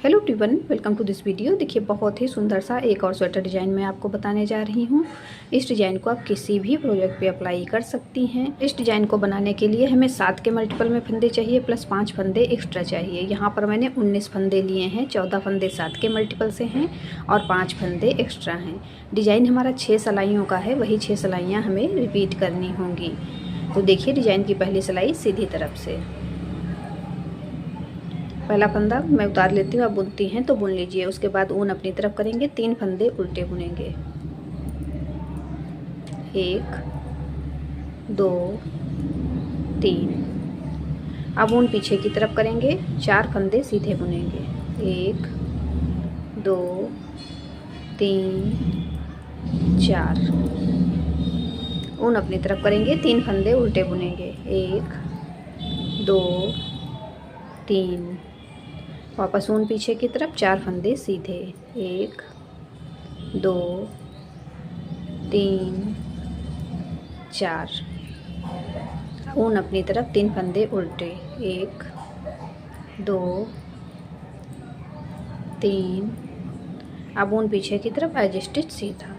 Hello everyone, welcome to this video. देखिए, बहुत ही सुंदर सा एक और स्वेटर डिज़ाइन मैं आपको बताने जा रही हूँ। इस डिज़ाइन को आप किसी भी प्रोजेक्ट पे अप्लाई कर सकती हैं। इस डिज़ाइन को बनाने के लिए हमें 7 के मल्टीपल में फंदे चाहिए प्लस 5 फंदे एक्स्ट्रा चाहिए। यहाँ पर मैंने 19 फंदे लिए हैं, 14 फंदे 7 के मल्टीपल से हैं और 5 फंदे एक्स्ट्रा हैं। डिज़ाइन हमारा 6 सिलाइयों का है, वही 6 सिलाइयाँ हमें रिपीट करनी होंगी। तो देखिए, डिज़ाइन की पहली सिलाई सीधी तरफ से पहला फंदा मैं उतार लेती हूँ। आप बुनती हैं तो बुन लीजिए। उसके बाद ऊन अपनी तरफ करेंगे, 3 फंदे उल्टे बुनेंगे, 1 2 3। अब ऊन पीछे की तरफ करेंगे, 4 फंदे सीधे बुनेंगे, 1 2 3 4। ऊन अपनी तरफ करेंगे, 3 फंदे उल्टे बुनेंगे, 1 2 3। वापस ऊन पीछे की तरफ, 4 फंदे सीधे, 1 2 3 4। ऊन अपनी तरफ, 3 फंदे उल्टे, 1 2 3। अब ऊन पीछे की तरफ, एज स्टिच सीधा।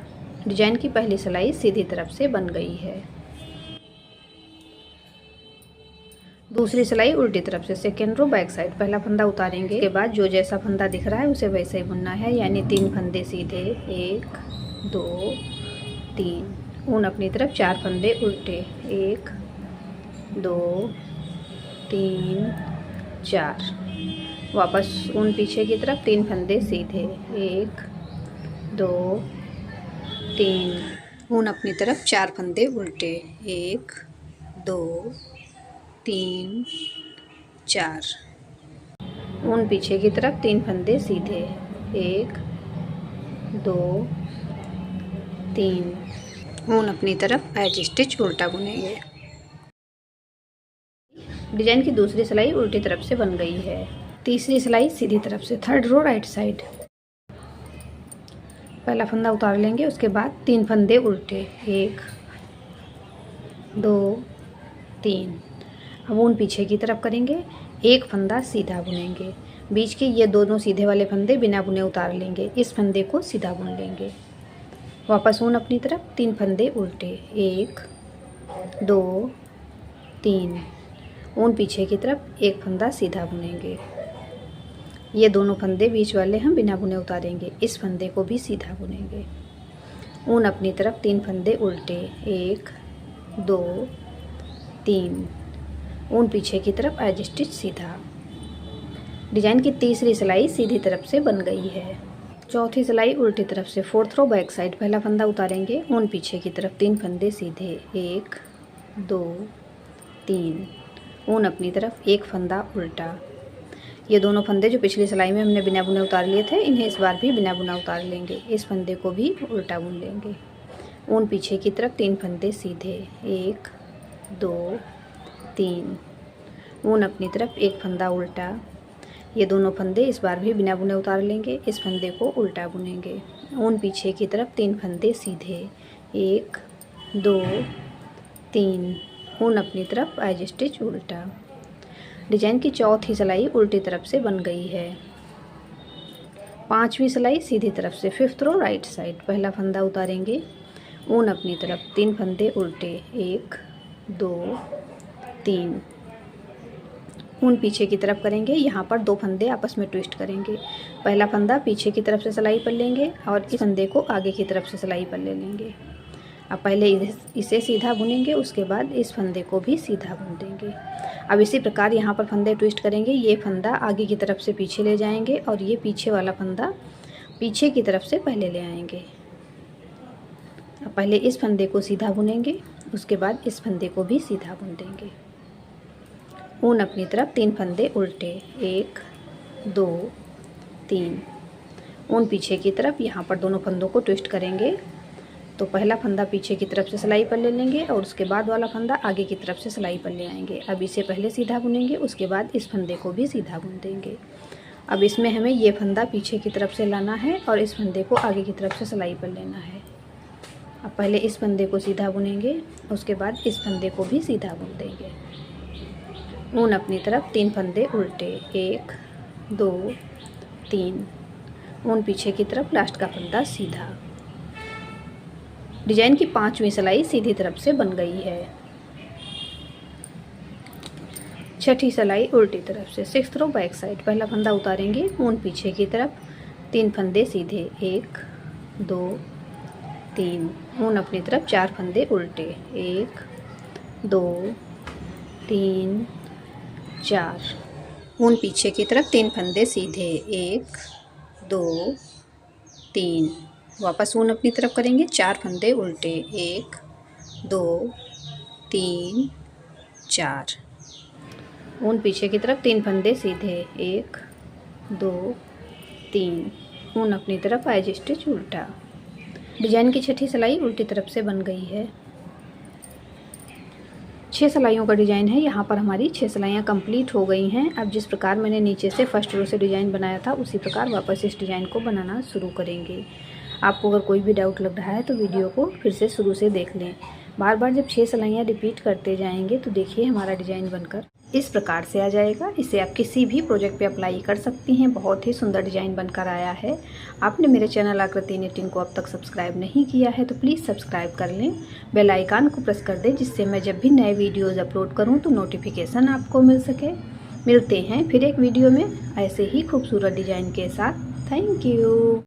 डिजाइन की पहली सिलाई सीधी तरफ से बन गई है। दूसरी सिलाई उल्टी तरफ से, सेकेंड रो बैक साइड। पहला फंदा उतारेंगे, उसके बाद जो जैसा फंदा दिख रहा है उसे वैसे ही बुनना है, यानी 3 फंदे सीधे, 1 2 3। ऊन अपनी तरफ, 4 फंदे उल्टे, 1 2 3 4। वापस ऊन पीछे की तरफ, 3 फंदे सीधे, 1 2 3। ऊन अपनी तरफ, 4 फंदे उल्टे, 1 2 3 4। ऊन पीछे की तरफ, 3 फंदे सीधे, 1 2 3। ऊन अपनी तरफ, एज स्टिच उल्टा बुनेंगे। डिजाइन की दूसरी सिलाई उल्टी तरफ से बन गई है। तीसरी सिलाई सीधी तरफ से, थर्ड रो राइट साइड। पहला फंदा उतार लेंगे, उसके बाद 3 फंदे उल्टे, 1 2 3। अब ऊन पीछे की तरफ करेंगे, 1 फंदा सीधा बुनेंगे। बीच के ये दोनों सीधे वाले फंदे बिना बुने उतार लेंगे, इस फंदे को सीधा बुन लेंगे। वापस ऊन अपनी तरफ, 3 फंदे उल्टे, 1 2 3। ऊन पीछे की तरफ, 1 फंदा सीधा बुनेंगे। ये दोनों फंदे बीच वाले हम बिना बुने उतारेंगे, इस फंदे को भी सीधा बुनेंगे। ऊन अपनी तरफ, 3 फंदे उल्टे, 1 2 3। ऊन पीछे की तरफ, एज स्टिच सीधा। डिजाइन की तीसरी सिलाई सीधी तरफ से बन गई है। चौथी सिलाई उल्टी तरफ से, फोर्थ रो बैक साइड। पहला फंदा उतारेंगे, ऊन पीछे की तरफ, 3 फंदे सीधे, 1 2 3। ऊन अपनी तरफ, 1 फंदा उल्टा। ये दोनों फंदे जो पिछली सिलाई में हमने बिना बुने उतार लिए थे, इन्हें इस बार भी बिना बुना उतार लेंगे। इस फंदे को भी उल्टा बुन लेंगे। ऊन पीछे की तरफ, 3 फंदे सीधे, 1 2 3। ऊन अपनी तरफ, 1 फंदा उल्टा। ये दोनों फंदे इस बार भी बिना बुने उतार लेंगे, इस फंदे को उल्टा बुनेंगे। ऊन पीछे की तरफ, 3 फंदे सीधे, 1 2 3। ऊन अपनी तरफ, एज स्टिच उल्टा। डिजाइन की चौथी सिलाई उल्टी तरफ से बन गई है। पांचवी सिलाई सीधी तरफ से, फिफ्थ रो राइट साइड। पहला फंदा उतारेंगे, ऊन अपनी तरफ, 3 फंदे उल्टे, 1 2 3। ऊन पीछे की तरफ करेंगे, यहाँ पर 2 फंदे आपस में ट्विस्ट करेंगे। पहला फंदा पीछे की तरफ से सिलाई पर लेंगे और इस फंदे को आगे की तरफ से सिलाई पर ले लेंगे। अब पहले इसे सीधा बुनेंगे, उसके बाद इस फंदे को भी सीधा बुन देंगे। अब इसी प्रकार यहाँ पर फंदे ट्विस्ट करेंगे। ये फंदा आगे की तरफ से पीछे ले जाएंगे और ये पीछे वाला फंदा पीछे की तरफ से पहले ले आएंगे। अब पहले इस फंदे को सीधा बुनेंगे, उसके बाद इस फंदे को भी सीधा बुन देंगे। ऊन अपनी तरफ, 3 फंदे उल्टे, 1 2 3। ऊन पीछे की तरफ, यहाँ पर दोनों फंदों को ट्विस्ट करेंगे। तो पहला फंदा पीछे की तरफ से सिलाई पर ले लेंगे और उसके बाद वाला फंदा आगे की तरफ से सिलाई पर ले आएंगे। अब इसे पहले सीधा बुनेंगे, उसके बाद इस फंदे को भी सीधा बुन देंगे। अब इसमें हमें ये फंदा पीछे की तरफ से लाना है और इस फंदे को आगे की तरफ से सिलाई पर लेना है। अब पहले इस फंदे को सीधा बुनेंगे, उसके बाद इस फंदे को भी सीधा बुन देंगे। ऊन अपनी तरफ, 3 फंदे उल्टे, 1 2 3, ऊन पीछे की तरफ, लास्ट का फंदा सीधा। डिजाइन की 5वीं सिलाई सीधी तरफ से बन गई है। 6ठी सिलाई उल्टी तरफ से, 6th रो बैक साइड। पहला फंदा उतारेंगे, ऊन पीछे की तरफ, 3 फंदे सीधे, 1 2 3, ऊन अपनी तरफ, 4 फंदे उल्टे, 1 2 3 4, ऊन पीछे की तरफ, 3 फंदे सीधे, 1 2 3, वापस ऊन अपनी तरफ करेंगे, 4 फंदे उल्टे, 1 2 3 4, ऊन पीछे की तरफ, 3 फंदे सीधे, 1 2 3, ऊन अपनी तरफ, एज स्टिच उल्टा। डिजाइन की 6ठी सिलाई उल्टी तरफ से बन गई है। 6 सिलाइयों का डिज़ाइन है। यहाँ पर हमारी 6 सिलाइयाँ कंप्लीट हो गई हैं। अब जिस प्रकार मैंने नीचे से फर्स्ट रो से डिज़ाइन बनाया था, उसी प्रकार वापस इस डिज़ाइन को बनाना शुरू करेंगे। आपको अगर कोई भी डाउट लग रहा है तो वीडियो को फिर से शुरू से देख लें। बार बार जब 6 सिलाइयाँ रिपीट करते जाएंगे तो देखिए हमारा डिज़ाइन बनकर इस प्रकार से आ जाएगा। इसे आप किसी भी प्रोजेक्ट पे अप्लाई कर सकती हैं। बहुत ही सुंदर डिज़ाइन बनकर आया है। आपने मेरे चैनल आकृति निटिंग को अब तक सब्सक्राइब नहीं किया है तो प्लीज़ सब्सक्राइब कर लें। बेल आइकन को प्रेस कर दें, जिससे मैं जब भी नए वीडियोज़ अपलोड करूँ तो नोटिफिकेशन आपको मिल सके। मिलते हैं फिर एक वीडियो में ऐसे ही खूबसूरत डिज़ाइन के साथ। Thank you.